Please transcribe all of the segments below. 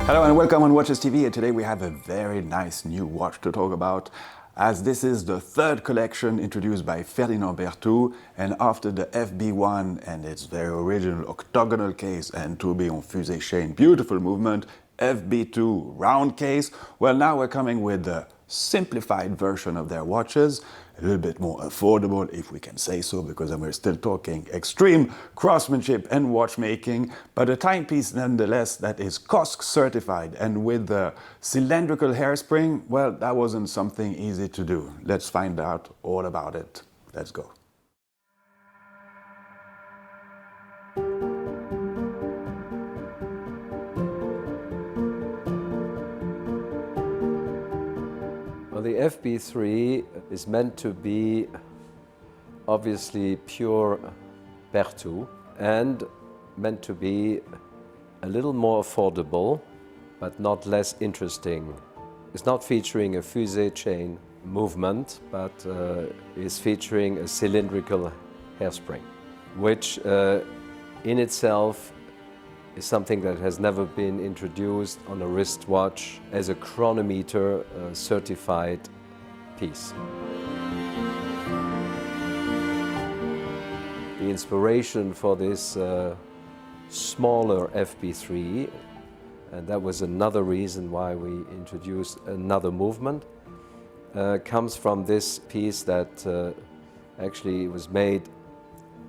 Hello and welcome on Watches TV, and today we have a very nice new watch to talk about, as this is the third collection introduced by Ferdinand Berthoud, and after the FB1 and its very original octagonal case and tourbillon fusée chain beautiful movement, FB2 round case, well, now we're coming with the simplified version of their watches, a little bit more affordable, if we can say so, because we're still talking extreme craftsmanship and watchmaking, but a timepiece nonetheless that is COSC certified, and with the cylindrical hairspring, well, that wasn't something easy to do. Let's find out all about it. Let's go. The FB3 is meant to be obviously pure Berthoud and meant to be a little more affordable, but not less interesting. It's not featuring a fusée chain movement, but is featuring a cylindrical hairspring, which in itself is something that has never been introduced on a wristwatch as a chronometer certified piece. The inspiration for this smaller FB3, and that was another reason why we introduced another movement, comes from this piece that actually was made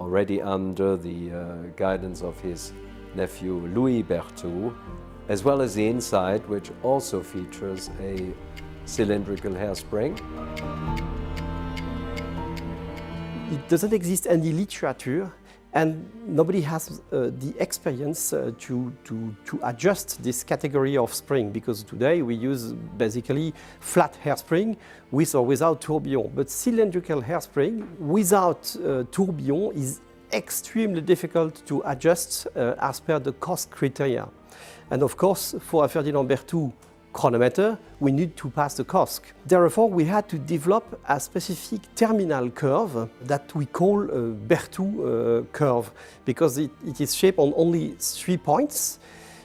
already under the guidance of his nephew Louis Berthoud, as well as the inside, which also features a cylindrical hairspring. It doesn't exist any literature, and nobody has the experience to adjust this category of spring, because today we use basically flat hairspring with or without tourbillon. But cylindrical hairspring without tourbillon is extremely difficult to adjust as per the COSC criteria. And of course, for a Ferdinand Berthoud chronometer, we need to pass the COSC. Therefore, we had to develop a specific terminal curve that we call a Berthoud curve, because it is shaped on only 3 points,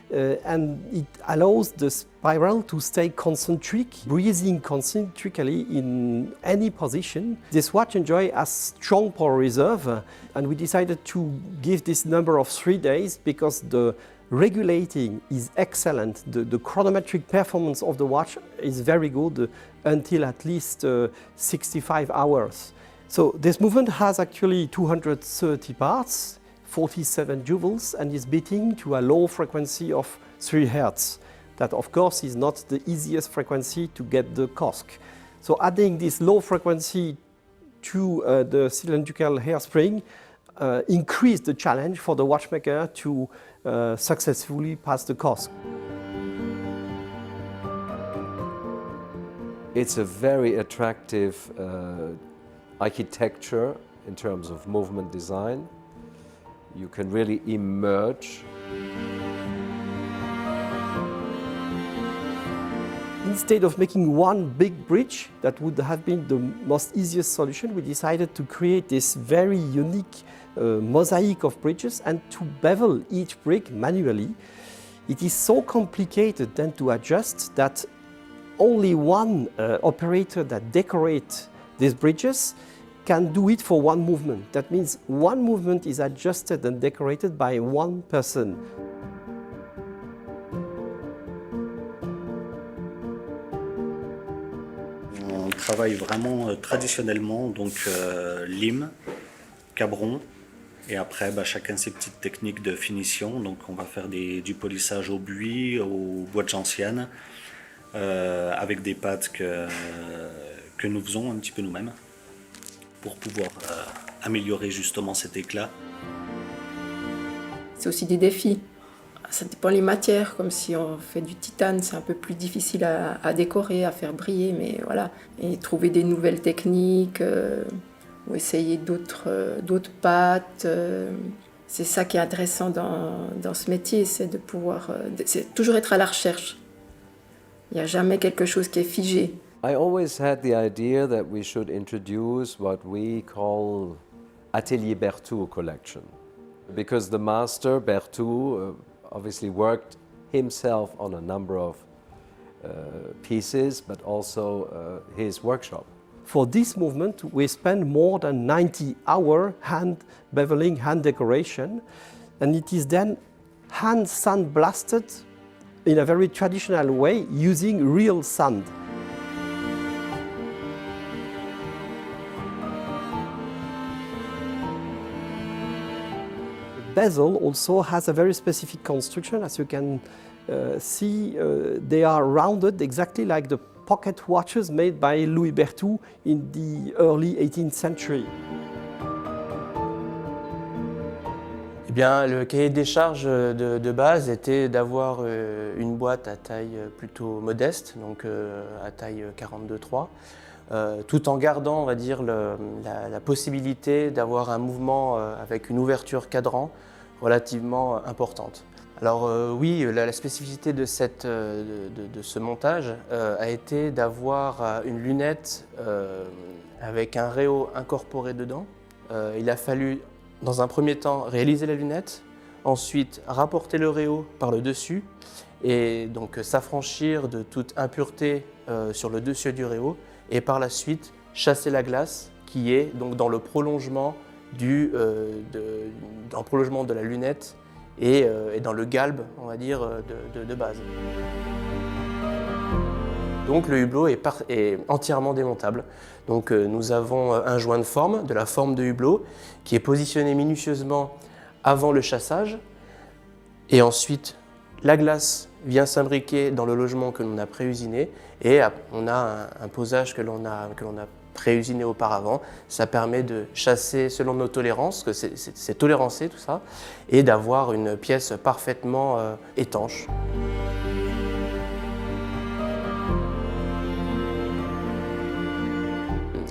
and it allows the spiral to stay concentric, breathing concentrically in any position. This watch enjoys a strong power reserve, and we decided to give this number of 3 days because the regulating is excellent. The chronometric performance of the watch is very good until at least 65 hours. So this movement has actually 230 parts, 47 jewels, and is beating to a low frequency of 3 Hz. That, of course, is not the easiest frequency to get the COSC. So adding this low frequency to the cylindrical hairspring increased the challenge for the watchmaker to successfully pass the COSC. It's a very attractive architecture in terms of movement design. You can really emerge. Instead of making one big bridge, that would have been the most easiest solution, we decided to create this very unique mosaic of bridges and to bevel each brick manually. It is so complicated then to adjust that only one operator that decorates these bridges can do it for one movement. That means one movement is adjusted and decorated by one person. On travaille vraiment traditionnellement, donc lime, cabron, et après chacun ses petites techniques de finition. Donc on va faire du polissage au buis, aux bois de gentiane, avec des pâtes que nous faisons un petit peu nous-mêmes, pour pouvoir améliorer justement cet éclat. C'est aussi des défis. Ça dépend les matières, comme si on fait du titane, c'est un peu plus difficile à décorer, à faire briller, mais voilà. Et trouver des nouvelles techniques, ou essayer d'autres pâtes. C'est ça qui est intéressant dans ce métier, c'est de pouvoir c'est toujours être à la recherche. Il n'y a jamais quelque chose qui est figé. I always had the idea that we should introduce what we call Atelier Berthoud collection, because the master Berthoud obviously worked himself on a number of pieces, but also his workshop. For this movement, we spend more than 90 hours hand beveling, hand decoration, and it is then hand sandblasted in a very traditional way using real sand. The bezel also has a very specific construction. As you can see, they are rounded exactly like the pocket watches made by Louis Berthoud in the early 18th century. Eh bien, le cahier des charges de base était d'avoir une boîte à taille plutôt modeste, donc à taille 42.3, tout en gardant, on va dire, la possibilité d'avoir un mouvement avec une ouverture cadran relativement importante. Alors oui, la spécificité de ce montage a été d'avoir une lunette avec un réo incorporé dedans. Il a fallu, dans un premier temps, réaliser la lunette, ensuite rapporter le réo par le dessus et donc s'affranchir de toute impureté sur le dessus du réo et par la suite chasser la glace qui est donc dans le prolongement, dans le prolongement de la lunette et dans le galbe, on va dire, de base. Donc le hublot est entièrement démontable. Donc nous avons un joint de forme, de la forme de hublot, qui est positionné minutieusement avant le chassage. Et ensuite, la glace vient s'imbriquer dans le logement que l'on a pré-usiné et on a un posage que l'on a pré-usiné auparavant. Ça permet de chasser selon nos tolérances, que c'est tolérancé tout ça, et d'avoir une pièce parfaitement étanche.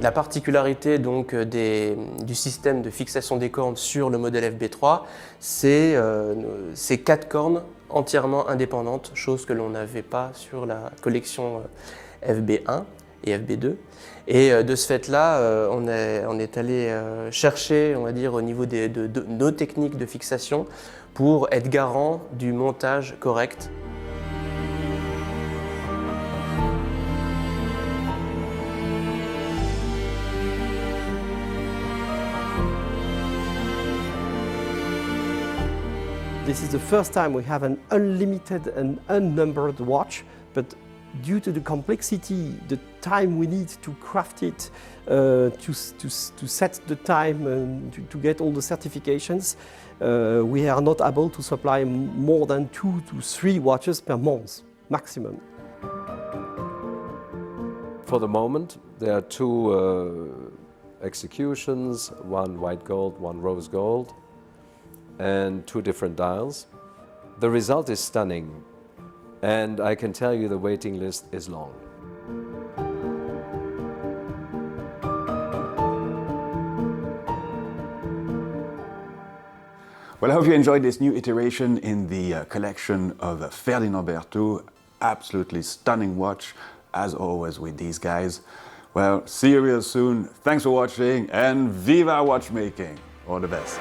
La particularité donc du système de fixation des cornes sur le modèle FB3, c'est ces 4 cornes entièrement indépendantes, chose que l'on n'avait pas sur la collection FB1 et FB2. Et de ce fait-là, on est allé chercher, on va dire, au niveau de nos techniques de fixation pour être garant du montage correct. This is the first time we have an unlimited and unnumbered watch, but due to the complexity, the time we need to craft it, to set the time and to get all the certifications, we are not able to supply more than 2 to 3 watches per month, maximum. For the moment, there are 2 executions, one white gold, one rose gold, and 2 different dials. The result is stunning, and I can tell you the waiting list is long. Well, I hope you enjoyed this new iteration in the collection of Ferdinand Berthoud. Absolutely stunning watch, as always with these guys. Well, see you real soon. Thanks for watching, and viva watchmaking! All the best.